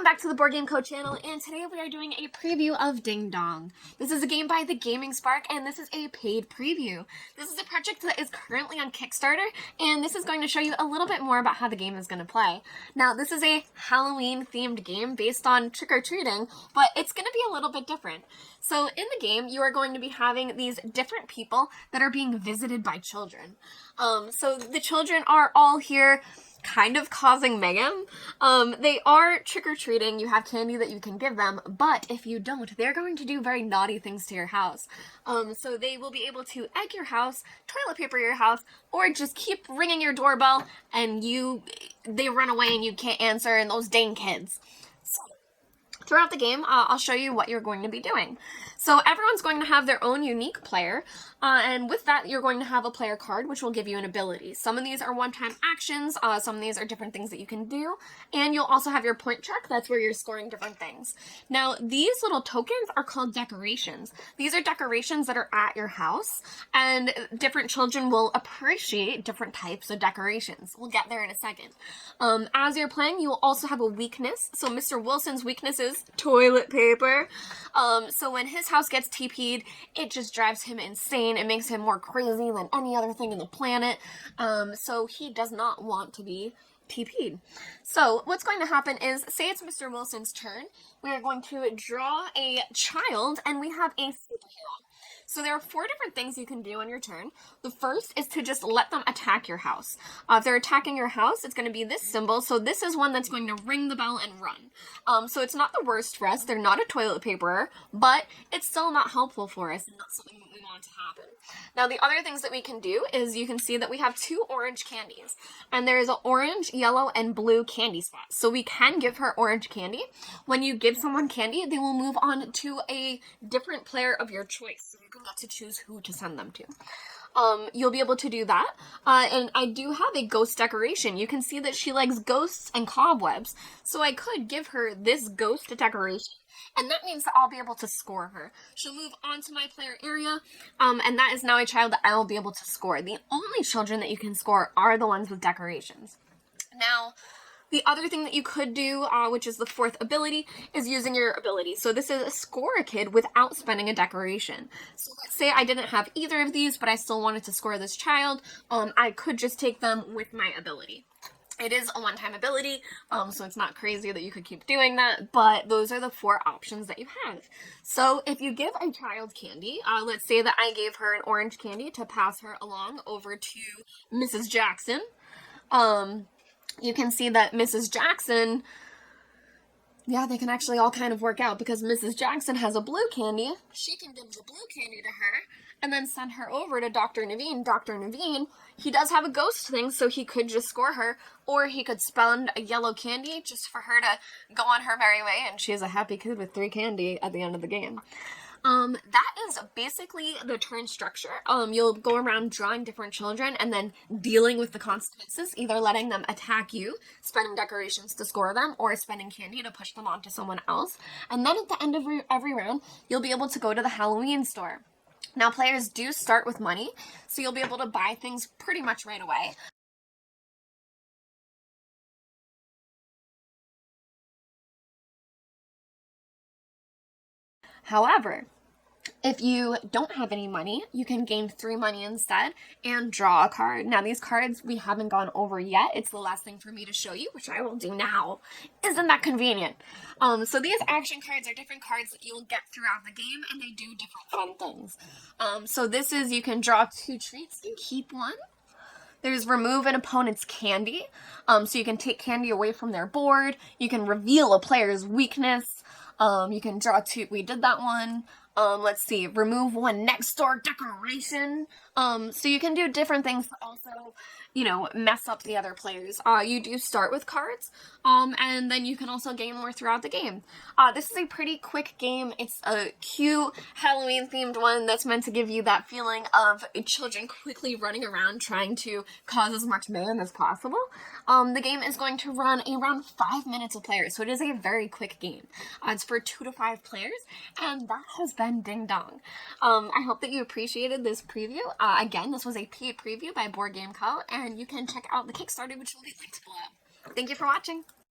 back to the Board Game Co channel, and today we are doing a preview of Ding Dong. This is a game by the Gaming Spark, and this is a paid preview. This is a project that is currently on Kickstarter, and this is going to show you a little bit more about how the game is going to play. Now, this is a Halloween-themed game based on trick-or-treating, but it's going to be a little bit different. So in the game, you are going to be having these different people that are being visited by children. So the children are all here kind of causing mayhem. They are trick-or-treating, you have candy that you can give them, but if you don't, they're going to do very naughty things to your house. So they will be able to egg your house, toilet paper your house, or just keep ringing your doorbell and they run away and you can't answer, and those dang kids. So, throughout the game, I'll show you what you're going to be doing. So everyone's going to have their own unique player, and with that you're going to have a player card which will give you an ability. Some of these are one-time actions, some of these are different things that you can do, and you'll also have your point check. That's where you're scoring different things. Now these little tokens are called decorations. These are decorations that are at your house, and different children will appreciate different types of decorations. We'll get there in a second. As you're playing, you will also have a weakness. So Mr. Wilson's weakness is toilet paper. So when his house gets TP'd, it just drives him insane. It makes him more crazy than any other thing in the planet. So he does not want to be TP'd. So what's going to happen is, say it's Mr. Wilson's turn, we are going to draw a child, and we have a superhero. So there are 4 different things you can do on your turn. The first is to just let them attack your house. If they're attacking your house, it's going to be this symbol. So this is one that's going to ring the bell and run. So it's not the worst for us. They're not a toilet paperer, but it's still not helpful for us, and not something that we want to happen. Now the other things that we can do is, you can see that we have 2 orange candies, and there is an orange, yellow, and blue candy spot. So we can give her orange candy. When you give someone candy, they will move on to a different player of your choice. So you can get to choose who to send them to. You'll be able to do that. And I do have a ghost decoration. You can see that she likes ghosts and cobwebs. So I could give her this ghost decoration, and that means that I'll be able to score her. She'll move on to my player area, and that is now a child that I will be able to score. The only children that you can score are the ones with decorations. Now, the other thing that you could do, which is the 4th ability, is using your ability. So this is score a kid without spending a decoration. So let's say I didn't have either of these, but I still wanted to score this child. I could just take them with my ability. It is a one-time ability, so it's not crazy that you could keep doing that, but those are the 4 options that you have. So if you give a child candy, let's say that I gave her an orange candy to pass her along over to Mrs. Jackson, you can see that Mrs. Jackson, yeah, they can actually all kind of work out, because Mrs. Jackson has a blue candy. She can give the blue candy to her and then send her over to Dr. Naveen. Dr. Naveen, he does have a ghost thing, so he could just score her, or he could spend a yellow candy just for her to go on her merry way, and she is a happy kid with 3 candy at the end of the game. That is basically the turn structure. You'll go around drawing different children and then dealing with the consequences, either letting them attack you, spending decorations to score them, or spending candy to push them onto someone else. And then at the end of every round, you'll be able to go to the Halloween store. Now, players do start with money, so you'll be able to buy things pretty much right away. However, if you don't have any money, you can gain 3 money instead and draw a card. Now, these cards we haven't gone over yet. It's the last thing for me to show you, which I will do now. Isn't that convenient? So these action cards are different cards that you'll get throughout the game, and they do different fun things. So this is, you can draw 2 treats and keep one. There's remove an opponent's candy. So you can take candy away from their board. You can reveal a player's weakness. You can draw 2. We did that one. Let's see, remove 1 next door decoration. So you can do different things to also, mess up the other players. You do start with cards, and then you can also gain more throughout the game. This is a pretty quick game. It's a cute Halloween-themed one that's meant to give you that feeling of children quickly running around trying to cause as much mayhem as possible. The game is going to run around 5 minutes of players, so it is a very quick game. It's for 2 to 5 players, and that has been Ding Dong. I hope that you appreciated this preview. Again, this was a paid preview by Board Game Co, and you can check out the Kickstarter, which will be linked below. Thank you for watching.